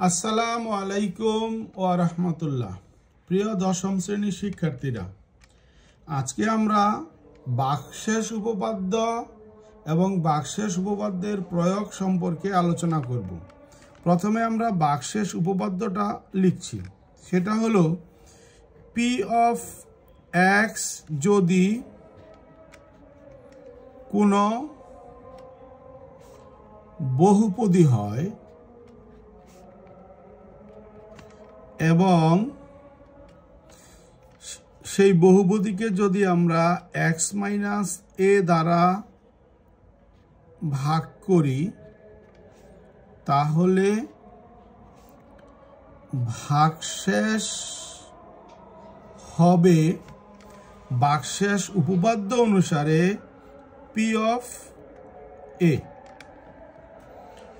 আসসালামু আলাইকুম ওয়া রাহমাতুল্লাহ। প্রিয় দশম শ্রেণীর শিক্ষার্থীরা, আজকে আমরা বাকশেষ উপপাদ্য এবং বাকশেষ উপপাদ্যের প্রয়োগ সম্পর্কে আলোচনা করব। প্রথমে আমরা বাকশেষ উপপাদ্যটা লিখছি। সেটা হলো পি অফ এক্স যদি কোনো বহুপদী হয় এবং সেই বহুপদীকে যদি আমরা এক্স মাইনাস এ দ্বারা ভাগ করি তাহলে ভাগশেষ হবে বাকশেষ উপপাদ্য অনুসারে পি অফ এ।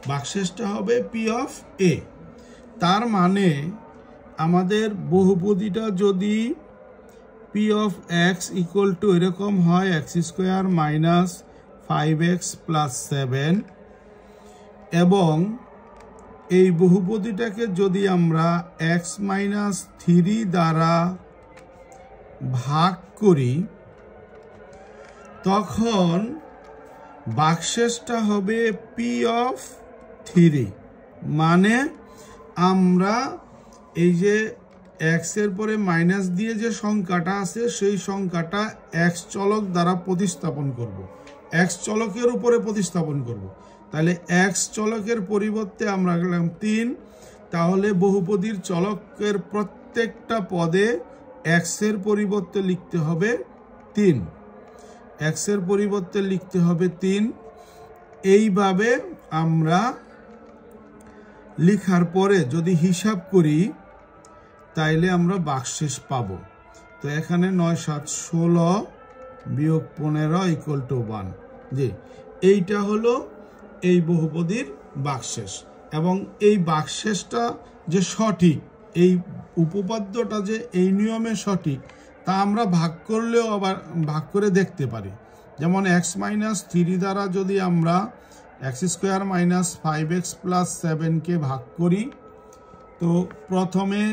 বাকশেষটা হবে পি অফ এ। তার মানে আমাদের বহুপদীটা যদি P of x equal to এরকম হয় x square minus 5x plus 7 এবং এই বহুপদীটাকে যদি আমরা এক্স মাইনাস 3 দ্বারা ভাগ করি তখন বাকশেষটা হবে পি অফ 3। মানে আমরা এই যে এক্স এর পরে মাইনাস দিয়ে যে সংখ্যাটা আছে সেই সংখ্যাটা এক্স চলক দ্বারা প্রতিস্থাপন করব, এক্স চলকের উপরে প্রতিস্থাপন করব। তাহলে এক্স চলকের পরিবর্তে আমরা গেলাম 3। তাহলে বহুপদীর চলকের প্রত্যেকটা পদে এক্স এর পরিবর্তে লিখতে হবে 3, এক্স এর পরিবর্তে লিখতে হবে 3। এইভাবে আমরা লিখার পরে যদি হিসাব করি তাইলে আমরা বাকশেষ পাব। তো এখানে 9 7 16 বিয়োগ 15 ইকুয়াল টু 1। জি, এইটা হলো এই বহুপদীর বাকশেষ। এবং এই বাকশেষটা যে সঠিক, এই উপপাদ্যটা যে এই নিয়মে সঠিক তা আমরা ভাগ করলেও আবার ভাগ করে দেখতে পারি। যেমন এক্স মাইনাস 3 দ্বারা যদি আমরা x square minus 5x plus 7কে ভাগ করি তো প্রথমে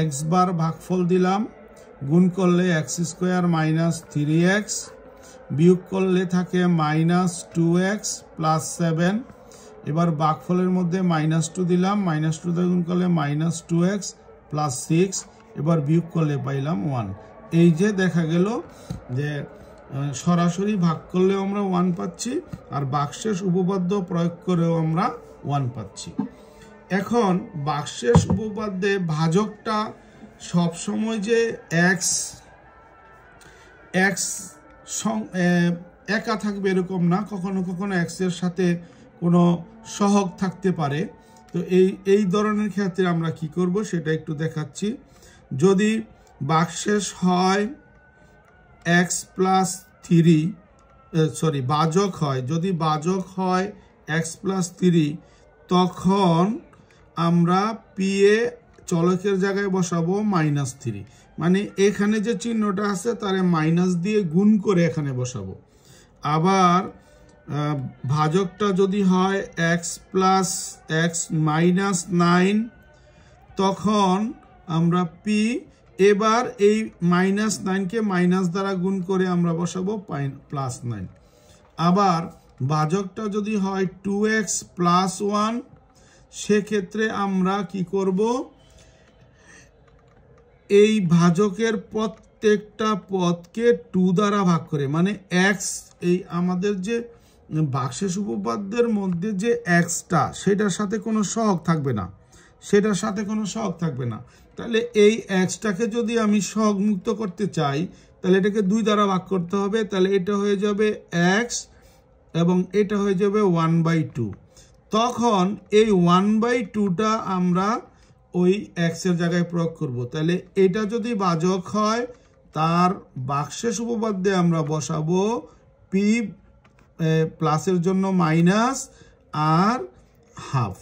এক্স বার ভাগফল দিলাম, গুণ করলে এক্স স্কোয়ার মাইনাস 3x, বিয়োগ করলে থাকে মাইনাস 2x প্লাস 7। এবার ভাগফলের মধ্যে -2 দিলাম, -2 দিয়ে গুণ করলে মাইনাস 2x প্লাস 6, এবার বিয়োগ করলে পাইলাম 1। এই যে দেখা গেল যে সরাসরি ভাগ করলেও আমরা 1 পাচ্ছি আর বাকশেষ উপপাদ্য প্রয়োগ করেও আমরা 1 পাচ্ছি। এখন বাকশেষ উপপাদ্যে ভাজকটা সবসময় যে এক্স একা থাকবে এরকম না, কখনো কখনো এক্স এর সাথে কোনো সহগ থাকতে পারে। তো এই ধরনের ক্ষেত্রে আমরা কি করব সেটা একটু দেখাচ্ছি। যদি বাকশেষ হয় এক্স প্লাস 3, বাজক হয়, যদি বাজক হয় এক্স প্লাস 3 তখন আমরা পি এ চলকের জায়গায় বসাবো -3। মানে এখানে যে চিহ্নটা আছে তারে মাইনাস দিয়ে গুণ করে এখানে বসাবো। আবার ভাজকটা যদি হয় এক্স প্লাস এক্স মাইনাস 9 তখন আমরা পি এবার এই -9কে মাইনাস দ্বারা গুণ করে আমরা বসাবো +9। আবার ভাজকটা যদি হয় 2x প্লাস 1 সেক্ষেত্রে আমরা কি করব, এই ভাজকের প্রত্যেকটা পদকে 2 দ্বারা ভাগ করে, মানে এক্স এই আমাদের যে বাকশেষ উপপাদ্যের মধ্যে যে এক্সটা সেটার সাথে কোনো সহগ থাকবে না, সেটার সাথে কোনো সহগ থাকবে না। তাহলে এই এক্সটাকে যদি আমি সহগ মুক্ত করতে চাই তাহলে এটাকে 2 দ্বারা ভাগ করতে হবে। তাহলে এটা হয়ে যাবে এক্স এবং এটা হয়ে যাবে 1/2। তখন এই 1/2টা আমরা ওই এক্স এর জায়গায় প্রয়োগ করব। তাহলে এটা যদি ভাজক হয় তার বাকশেষ উপপাদ্যে আমরা বসাবো পি প্লাসের জন্য মাইনাস আর হাফ,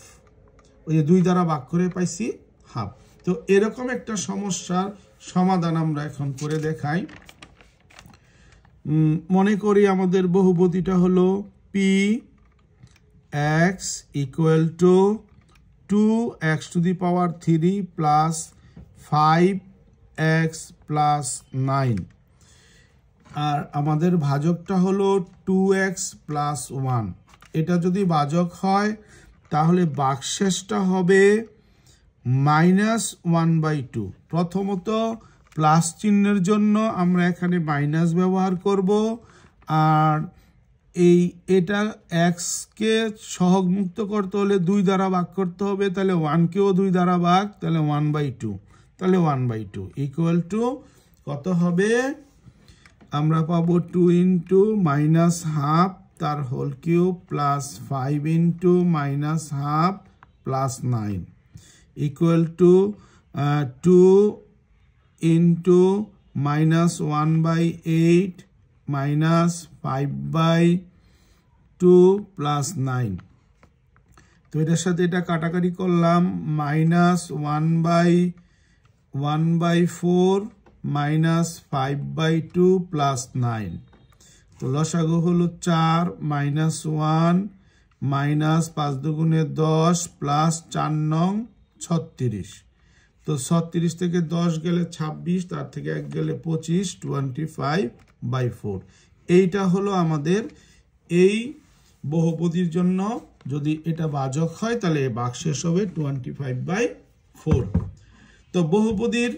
ওই যে 2 দ্বারা ভাগ করে পাইছি হাফ। তো এরকম একটা সমস্যার সমাধান আমরা এখন করে দেখাই। মনে করি আমাদের বহুপদীটা হলো P x equal to 2x to the power 3 plus 5x plus 9 আর আমাদের ভাজকটা হলো 2x প্লাস 1 এটা যদি ভাজক হয় তাহলে ভাগশেষটা হবে -1/2 প্রথমত প্লাস চিহ্নের জন্য আমরা এখানে মাইনাস ব্যবহার করব আর এটা x কে সহগমুক্ত করতে হলে 2 দ্বারা ভাগ করতে হবে তাহলে 1 কেও 2 দ্বারা ভাগ তাহলে 1/2 তাহলে 1/2 ইকুয়াল টু কত হবে আমরা পাবো 2 ইনটু -1/2 তার whole cube plus 5 into -1/2 plus 9 equal to 2 into -1/8 minus 5/2 plus 9 তো এটার সাথে এটা কাটাকাটি করলাম -1/4 minus 5/2 plus 9 তো লসাগু হলো 4 -1 minus 5 দুগুণে 10 plus 4 নং 36 তো 36 থেকে 10 গেলে 26 তার থেকে 1 গেলে 25 25/4 এইটা হলো আমাদের এই বহুপদীর জন্য যদি এটা ভাজক হয় তাহলে ভাগশেষ হবে 25/4 তো বহুপদীর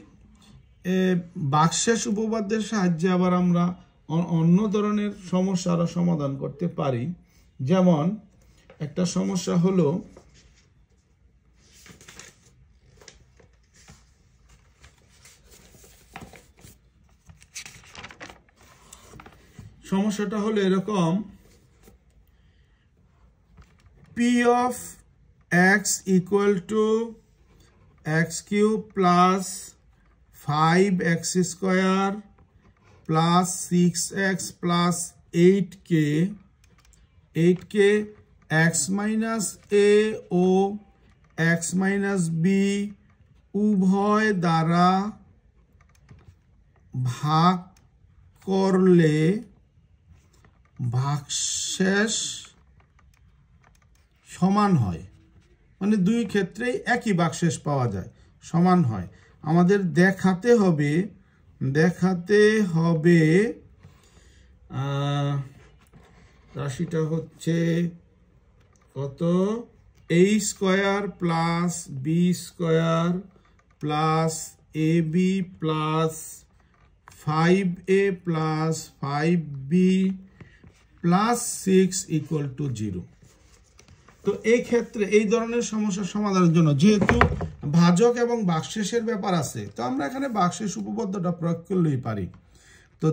ভাগশেষ উপপাদ্যের সাহায্যে আবার আমরা অন্য ধরনের সমস্যার সমাধান করতে পারি যেমন একটা সমস্যা হলো সমস্যাটা হলো এরকম p of x equal to x cube plus 5x square plus 6x plus 8k x minus a O x minus b উভয় দ্বারা ভাগ করলে ভাগশেষ সমান হয় মানে দুই ক্ষেত্রেই একই ভাগশেষ পাওয়া যায় সমান হয় আমাদের দেখাতে হবে রাশিটা হচ্ছে কত a square plus b square plus ab plus 5a plus 5b plus 6 equal to 0 তো এই ক্ষেত্রে এই ধরনের সমস্যার সমাধানের জন্য যেহেতু ভাজক এবং ভাগশেষের ব্যাপার আছে তো আমরা এখানে ভাগশেষ উপপাদ্যটা প্রয়োগ করলেই পারি তো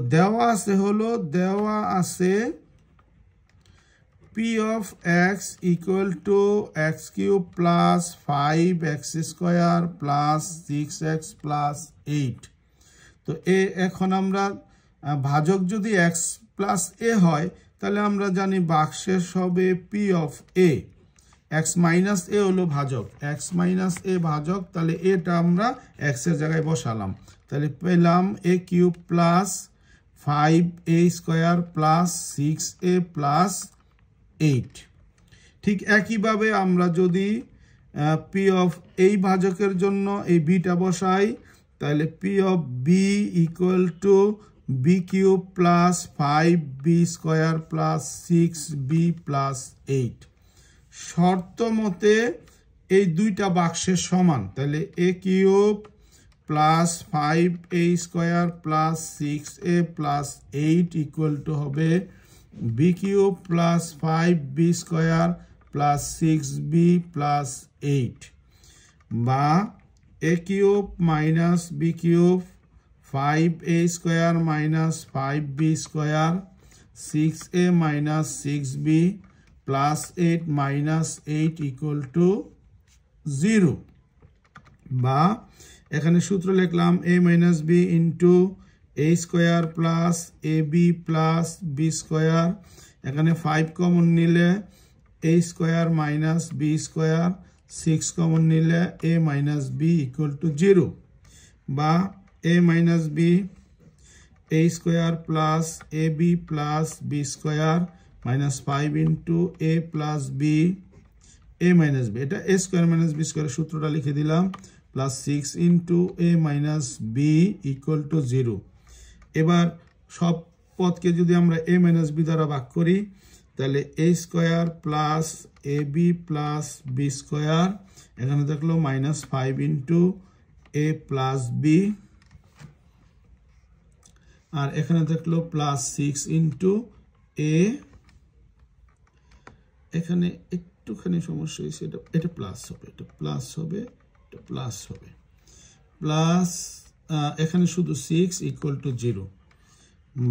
দেওয়া আছে p of x equal to x cube plus 5x square plus 6x plus 8 তো এখন আমরা ভাজক যদি x plus a হয় তাহলে আমরা জানি ভাগশেষ হবে p of a x minus a হলো ভাজক x minus a ভাজক তাহলে এটা আমরা x এর জায়গায় বসালাম তাহলে পেলাম a cube plus 5a square plus 6a plus 8 ঠিক একইভাবে আমরা যদি p of এই ভাজকের জন্য এই bটা বসাই তাহলে p of b equal to b cube plus 5b square plus 6b plus 8 শর্ত মতে এই দুইটা ভাগশেষ সমান তাহলে a cube plus 5a square plus 6a plus 8 equal to হবে b cube plus 5b square plus 6b plus 8 বা a cube minus b cube 5a square minus 5b square 6a minus 6b plus 8 minus 8 equal to 0 বা এখানে সূত্র লিখলাম a minus b into a square plus ab plus b square এখানে 5 common নিলে a square minus b square 6 common নিলে a minus b equal to 0 বা a minus b a square plus ab plus b square minus 5 into a plus b a minus B, এটা a square minus B স্কোয়ারের সূত্রটা লিখে দিলাম, plus 6 into a minus B equal to 0। এবার সব পদকে যদি আমরা a মাইনাস বি দ্বারা ভাগ করি তাহলে a square plus A B plus B square, এখানে থাকলো minus 5 into a plus b, আর এখানে থাকলো প্লাস 6 ইন্টু a, এখানে একটুখানি সমস্যা হয়েছে, এটা প্লাস হবে, এটা প্লাস হবে, এটা প্লাস হবে, প্লাস এখানে শুধু 6 ইকুয়াল টু 0,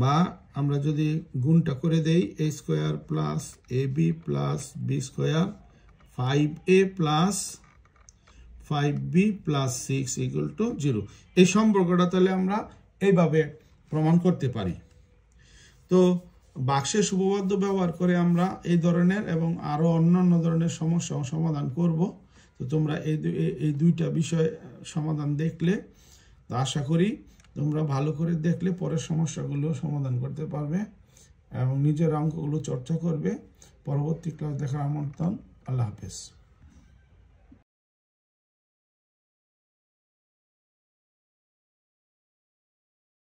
বা আমরা যদি গুণটা করে দেই a square plus A B plus B square 5a plus 5b plus 6 equal to 0। এই সম্পর্কটা তাহলে আমরা এইভাবে প্রমাণ করতে পারি। তো বাক্সের উপপাদ্য ব্যবহার করে আমরা এই ধরনের এবং আরও অন্যান্য ধরনের সমস্যা সমাধান করব। তো তোমরা এই দুইটা বিষয় সমাধান দেখলে, তো আশা করি তোমরা ভালো করে দেখলে পরের সমস্যাগুলো সমাধান করতে পারবে এবং নিজের অঙ্কগুলো চর্চা করবে। পরবর্তী ক্লাস দেখার আমন্ত্রণ। আল্লাহ হাফেজ।